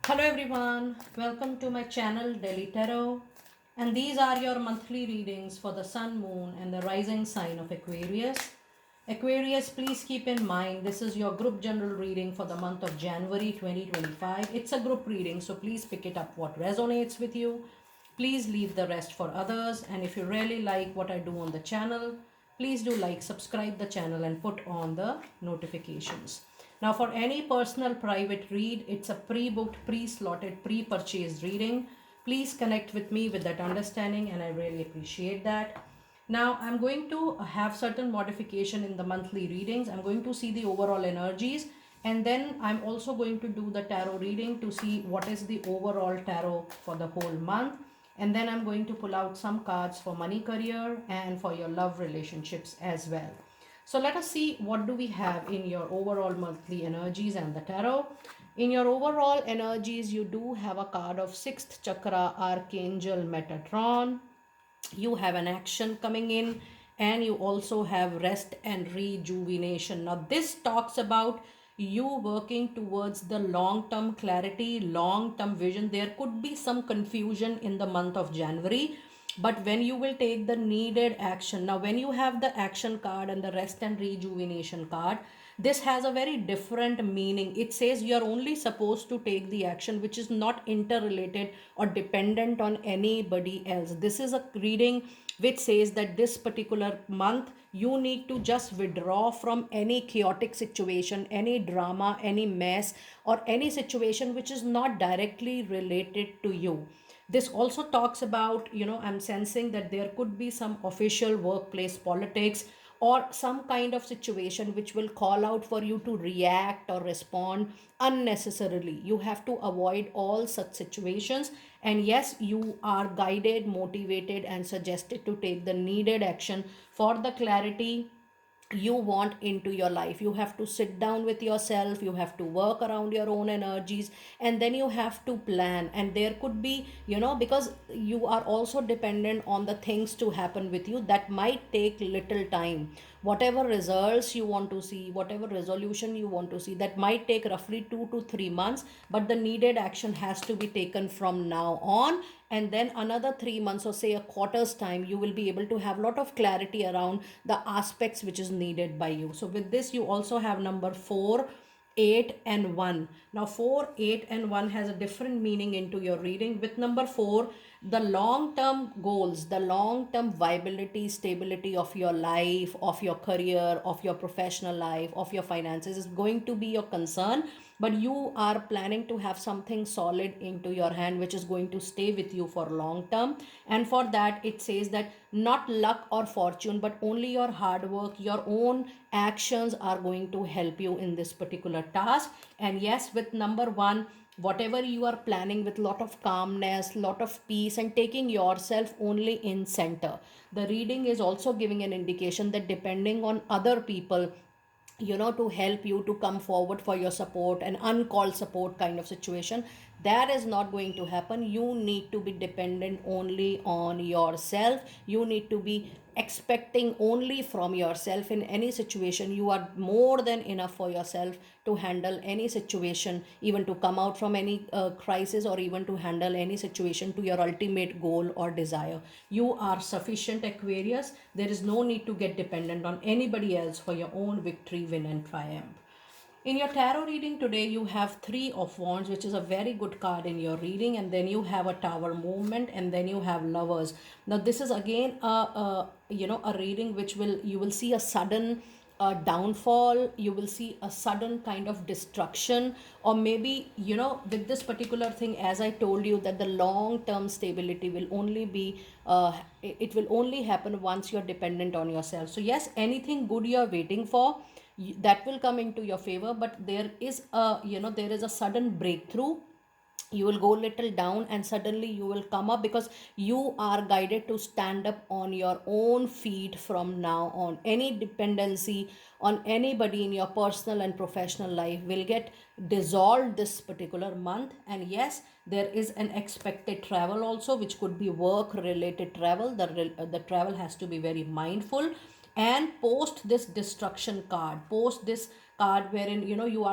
Hello everyone, welcome to my channel Daily Tarot, and these are your monthly readings for the sun, moon and the rising sign of Aquarius. Aquarius, please keep in mind this is your group general reading for the month of January 2025. It's a group reading, so please pick it up what resonates with you. Please leave the rest for others, and if you really like what I do on the channel, please do like, subscribe the channel and put on the notifications. Now for any personal private read, it's a pre-booked, pre-slotted, pre-purchased reading. Please connect with me with that understanding and I really appreciate that. Now I'm going to have certain modification in the monthly readings. I'm going to see the overall energies, and then I'm also going to do the tarot reading to see what is the overall tarot for the whole month. And then I'm going to pull out some cards for money, career and for your love relationships as well. So let us see what do we have in your overall monthly energies and the tarot. In your overall energies, you do have a card of 6th chakra, Archangel Metatron. You have an action coming in, and you also have rest and rejuvenation. Now this talks about you working towards the long term clarity, long term vision. There could be some confusion in the month of January, but when you will take the needed action. Now when you have the action card and the rest and rejuvenation card, this has a very different meaning. It says you're only supposed to take the action which is not interrelated or dependent on anybody else. This is a reading which says that this particular month you need to just withdraw from any chaotic situation, any drama, any mess, or any situation which is not directly related to you. This also talks about, I'm sensing that there could be some official workplace politics or some kind of situation which will call out for you to react or respond unnecessarily. You have to avoid all such situations. And yes, you are guided, motivated, and suggested to take the needed action for the clarity you want into your life. You have to sit down with yourself, you have to work around your own energies, and then you have to plan. And there could be, because you are also dependent on the things to happen with you, that might take little time. Whatever results you want to see, whatever resolution you want to see, that might take roughly 2 to 3 months, but the needed action has to be taken from now on. And then another 3 months, or say a quarter's time, you will be able to have a lot of clarity around the aspects which is needed by you. So with this, you also have number 4, 8 and 1. Now 4, 8 and 1 has a different meaning into your reading. With number 4, the long term goals, the long term viability, stability of your life, of your career, of your professional life, of your finances is going to be your concern. But you are planning to have something solid into your hand which is going to stay with you for long term. And for that, it says that not luck or fortune, but only your hard work, your own actions are going to help you in this particular task. And yes, with number 1, whatever you are planning, with lot of calmness, lot of peace, and taking yourself only in center. The reading is also giving an indication that depending on other people, to help you to come forward for your support, an uncalled support kind of situation, that is not going to happen. You need to be dependent only on yourself. You need to be expecting only from yourself. In any situation, you are more than enough for yourself to handle any situation, even to come out from any crisis, or even to handle any situation to your ultimate goal or desire. You are sufficient, Aquarius. There is no need to get dependent on anybody else for your own victory, win and triumph. In your tarot reading today, you have 3 of wands, which is a very good card in your reading. And then you have a tower movement, and then you have lovers. Now this is again a reading which you will see a sudden downfall. You will see a sudden kind of destruction, or maybe, with this particular thing, as I told you, that the long term stability will only be it will only happen once you're dependent on yourself. So yes, anything good you're waiting for, that will come into your favor. But there is a sudden breakthrough. You will go little down and suddenly you will come up, because you are guided to stand up on your own feet from now on. Any dependency on anybody in your personal and professional life will get dissolved this particular month. And yes, there is an expected travel also, which could be work related travel. The travel has to be very mindful. And post this destruction card, post this card wherein you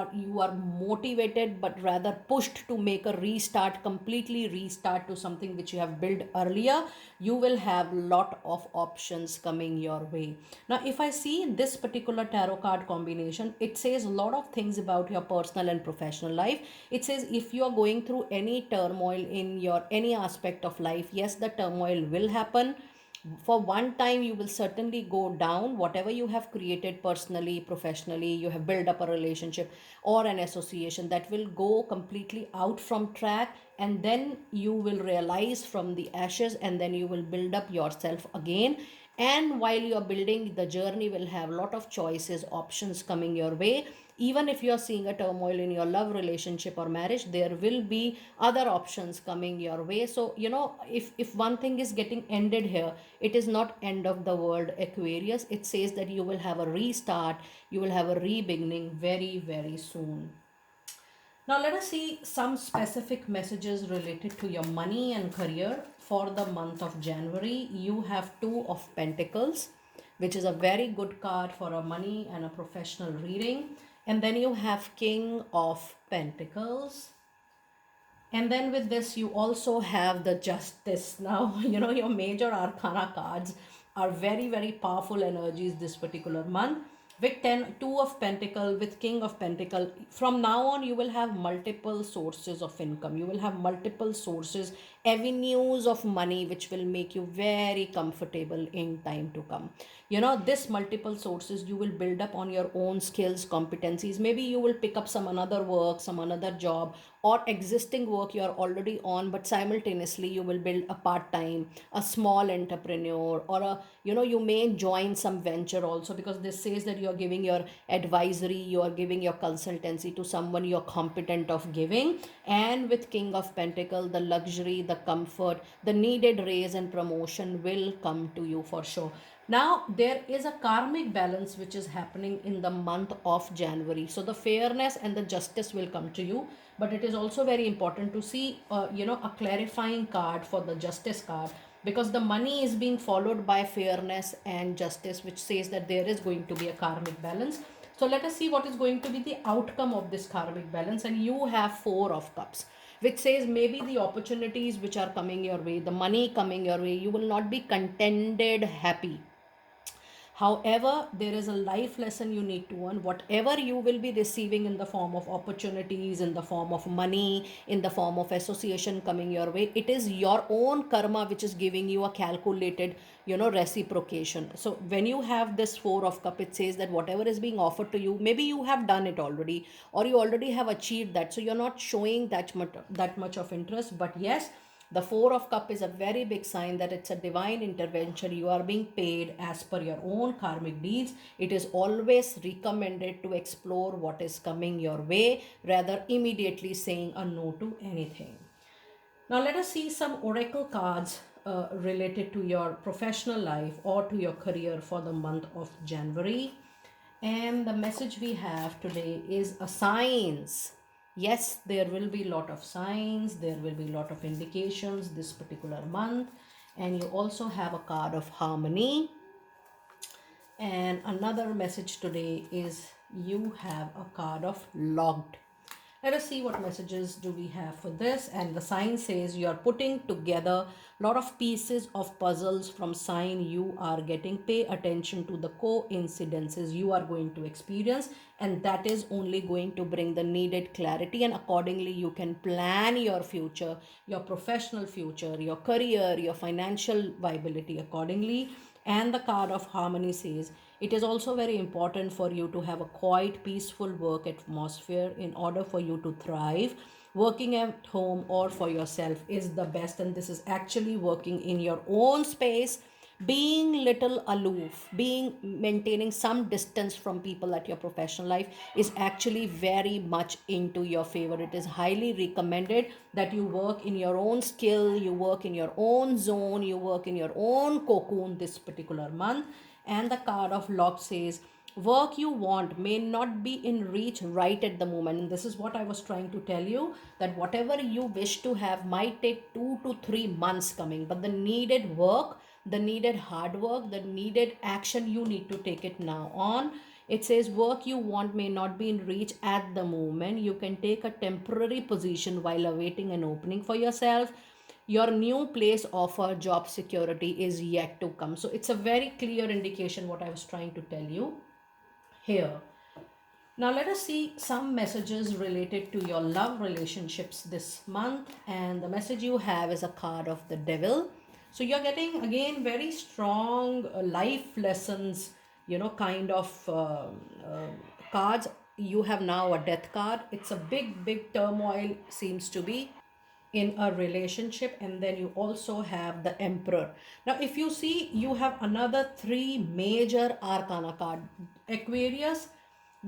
are motivated but rather pushed to make a restart, completely restart to something which you have built earlier. You will have lot of options coming your way. Now if I see this particular tarot card combination, it says a lot of things about your personal and professional life. It says if you are going through any turmoil in your any aspect of life, yes, the turmoil will happen. For one time you will certainly go down. Whatever you have created personally, professionally, you have built up a relationship or an association, that will go completely out from track, and then you will realize from the ashes, and then you will build up yourself again. And while you are building, the journey will have a lot of choices, options coming your way. Even if you are seeing a turmoil in your love relationship or marriage, there will be other options coming your way. So if one thing is getting ended here, it is not end of the world, Aquarius. It says that you will have a restart, you will have a re-beginning very, very soon. Now let us see some specific messages related to your money and career for the month of January. You have Two of Pentacles, which is a very good card for a money and a professional reading. And then you have King of Pentacles. And then with this, you also have the Justice. Now, your major arcana cards are very, very powerful energies this particular month. With Two of Pentacle, with King of Pentacle, from now on, you will have multiple sources of income. You will have multiple sources, avenues of money, which will make you very comfortable in time to come. This multiple sources you will build up on your own skills, competencies. Maybe you will pick up some another work, some another job, or existing work you are already on, but simultaneously you will build a part-time, a small entrepreneur, or you may join some venture also, because this says that you are giving your advisory, you are giving your consultancy to someone you're competent of giving. And with King of Pentacle, the luxury, the comfort, the needed raise and promotion will come to you for sure. Now, there is a karmic balance which is happening in the month of January. So, the fairness and the justice will come to you. But it is also very important to see, a clarifying card for the justice card, because the money is being followed by fairness and justice, which says that there is going to be a karmic balance. So, let us see what is going to be the outcome of this karmic balance. And you have Four of Cups, which says maybe the opportunities which are coming your way, the money coming your way, you will not be contented, happy. However, there is a life lesson you need to learn. Whatever you will be receiving in the form of opportunities, in the form of money, in the form of association coming your way, it is your own karma which is giving you a calculated, reciprocation. So when you have this Four of Cup, it says that whatever is being offered to you, maybe you have done it already, or you already have achieved that. So you're not showing that much of interest. But yes, the Four of Cup is a very big sign that it's a divine intervention. You are being paid as per your own karmic deeds. It is always recommended to explore what is coming your way, rather immediately saying a no to anything. Now let us see some oracle cards related to your professional life or to your career for the month of January. And the message we have today is a signs. Yes, there will be a lot of signs, there will be a lot of indications this particular month. And you also have a card of harmony. And another message today is you have a card of locked. Let us see what messages do we have for this. And the sign says you are putting together a lot of pieces of puzzles from sign you are getting. Pay attention to the coincidences you are going to experience, and that is only going to bring the needed clarity, and accordingly you can plan your future, your professional future, your career, your financial viability accordingly. And the card of harmony says it is also very important for you to have a quiet, peaceful work atmosphere in order for you to thrive. Working at home or for yourself is the best, and this is actually working in your own space, being little aloof, being maintaining some distance from people at your professional life is actually very much into your favor. It is highly recommended that you work in your own skill, you work in your own zone, you work in your own cocoon this particular month. And the card of lock says work you want may not be in reach right at the moment. This is what I was trying to tell you, that whatever you wish to have might take 2 to 3 months coming, but the needed work, the needed hard work, the needed action, you need to take it now on. It says work you want may not be in reach at the moment. You can take a temporary position while awaiting an opening for yourself. Your new place offer job security is yet to come. So it's a very clear indication what I was trying to tell you here. Now, let us see some messages related to your love relationships this month. And the message you have is a card of the devil. So, you're getting again very strong life lessons, kind of cards. You have now a death card. It's a big, big turmoil, seems to be in a relationship. And then you also have the emperor. Now if you see, you have another three major arcana card. Aquarius,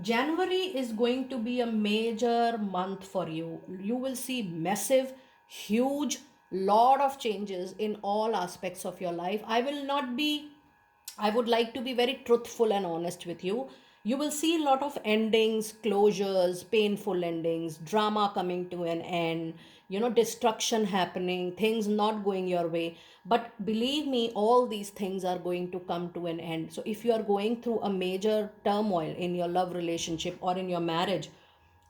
January is going to be a major month for you. You will see massive, huge, lot of changes in all aspects of your life. I would like to be very truthful and honest with you. You will see a lot of endings, closures, painful endings, drama coming to an end, destruction happening, things not going your way. But believe me, all these things are going to come to an end. So if you are going through a major turmoil in your love relationship or in your marriage,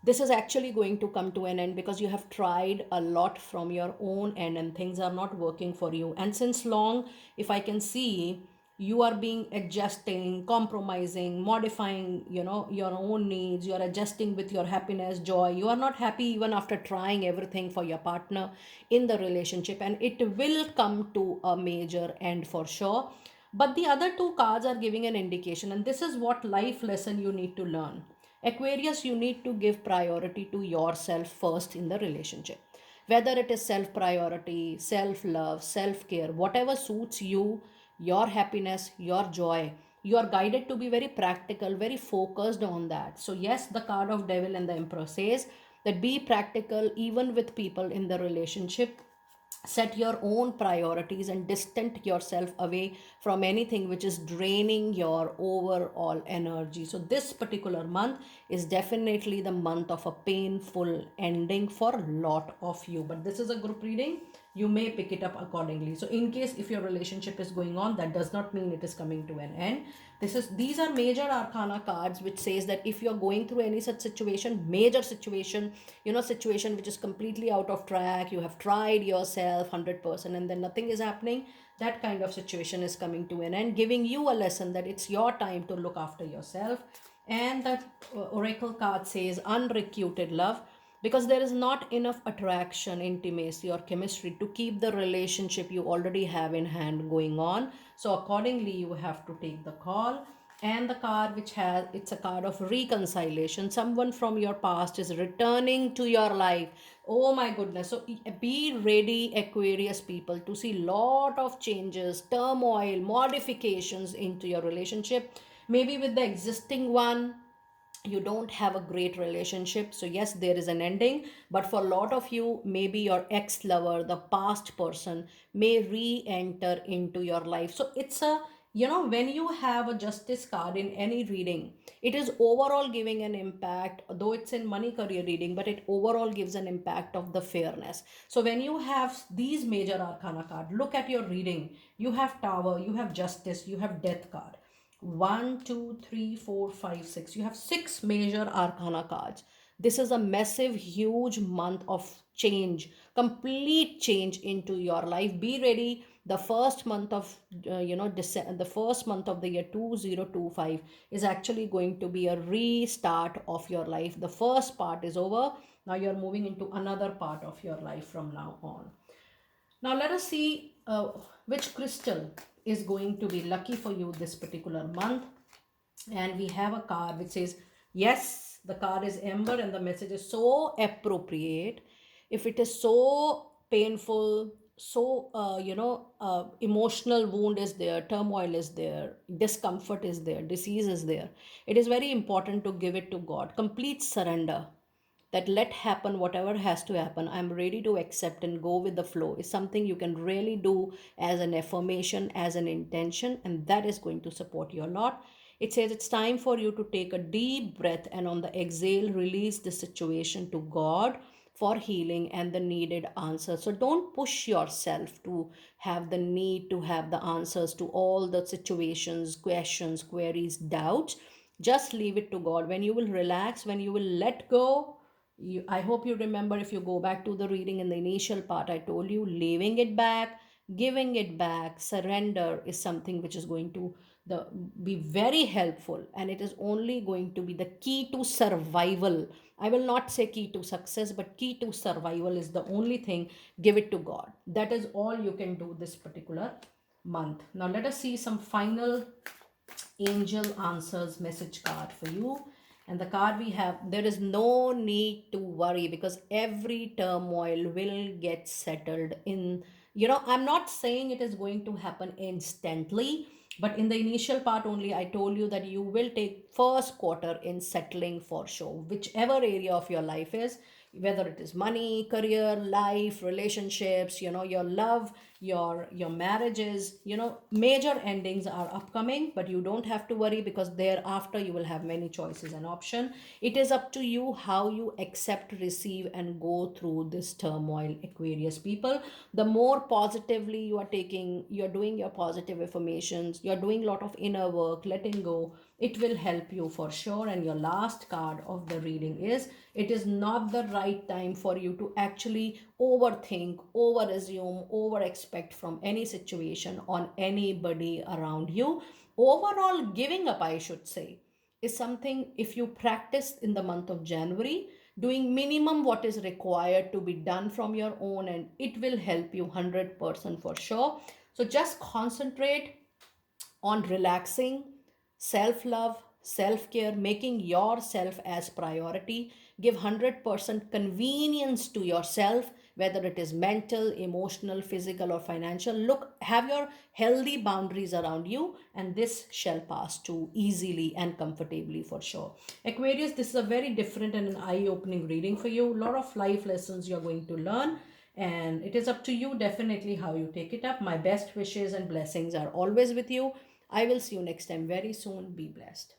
this is actually going to come to an end because you have tried a lot from your own end and things are not working for you. And since long, if I can see, you are being adjusting, compromising, modifying, your own needs. You are adjusting with your happiness, joy. You are not happy even after trying everything for your partner in the relationship, and it will come to a major end for sure. But the other two cards are giving an indication, and this is what life lesson you need to learn. Aquarius, you need to give priority to yourself first in the relationship. Whether it is self priority, self love, self care, whatever suits you, your happiness, your joy, you are guided to be very practical, very focused on that. So, yes, the card of devil and the emperor says that be practical even with people in the relationship. Set your own priorities and distance yourself away from anything which is draining your overall energy. So this particular month is definitely the month of a painful ending for a lot of you, but this is a group reading. You may pick it up accordingly. So in case if your relationship is going on, that does not mean it is coming to an end. These are major arcana cards which says that if you're going through any such situation, major situation, situation which is completely out of track, you have tried yourself 100% and then nothing is happening, that kind of situation is coming to an end, giving you a lesson that it's your time to look after yourself. And that oracle card says unrequited love, because there is not enough attraction, intimacy, or chemistry to keep the relationship you already have in hand going on. So accordingly, you have to take the call. And the card which has, it's a card of reconciliation. Someone from your past is returning to your life. Oh my goodness. So be ready, Aquarius people, to see lot of changes, turmoil, modifications into your relationship. Maybe with the existing one, you don't have a great relationship, so yes, there is an ending. But for a lot of you, maybe your ex lover, the past person, may re-enter into your life. So it's a, when you have a justice card in any reading, it is overall giving an impact, though it's in money career reading, but it overall gives an impact of the fairness. So when you have these major arcana card, look at your reading. You have tower, you have justice, you have death card. 1, 2, 3, 4, 5, 6. You have 6 major arcana cards. This is a massive, huge month of change, complete change into your life. Be ready. The first month of, the first month of the year 2025 is actually going to be a restart of your life. The first part is over. Now you're moving into another part of your life from now on. Now let us see which crystal is going to be lucky for you this particular month. And we have a card which says, yes, the card is Ember and the message is so appropriate. If it is so painful, so, emotional wound is there, turmoil is there, discomfort is there, disease is there. It is very important to give it to God. Complete surrender, that let happen whatever has to happen, I'm ready to accept and go with the flow, is something you can really do as an affirmation, as an intention, and that is going to support you a lot. It says it's time for you to take a deep breath and on the exhale release the situation to God for healing and the needed answers. So don't push yourself to have the need to have the answers to all the situations, questions, queries, doubts. Just leave it to God. When you will relax, when you will let go, I hope you remember, if you go back to the reading in the initial part, I told you leaving it back, giving it back, surrender is something which is going to the be very helpful, and it is only going to be the key to survival. I will not say key to success, but key to survival is the only thing. Give it to God. That is all you can do this particular month. Now let us see some final angel answers message card for you. And the card we have, there is no need to worry, because every turmoil will get settled in. I'm not saying it is going to happen instantly, but in the initial part only, I told you that you will take first quarter in settling for sure, whichever area of your life is, whether it is money, career, life, relationships, your love, your marriages, major endings are upcoming, but you don't have to worry, because thereafter you will have many choices and option. It is up to you how you accept, receive, and go through this turmoil, Aquarius people. The more positively you are taking, you're doing your positive affirmations, you're doing a lot of inner work, letting go, it will help you for sure. And your last card of the reading is, it is not the right time for you to actually overthink, over assume, over expect from any situation on anybody around you. Overall, giving up, I should say, is something, if you practice in the month of January, doing minimum what is required to be done from your own, and it will help you 100% for sure. So just concentrate on relaxing, self love, self care, making yourself as priority. Give 100% convenience to yourself, whether it is mental, emotional, physical, or financial. Look, have your healthy boundaries around you, and this shall pass too easily and comfortably for sure. Aquarius, this is a very different and an eye opening reading for you. A lot of life lessons you're going to learn, and it is up to you definitely how you take it up. My best wishes and blessings are always with you. I will see you next time very soon. Be blessed.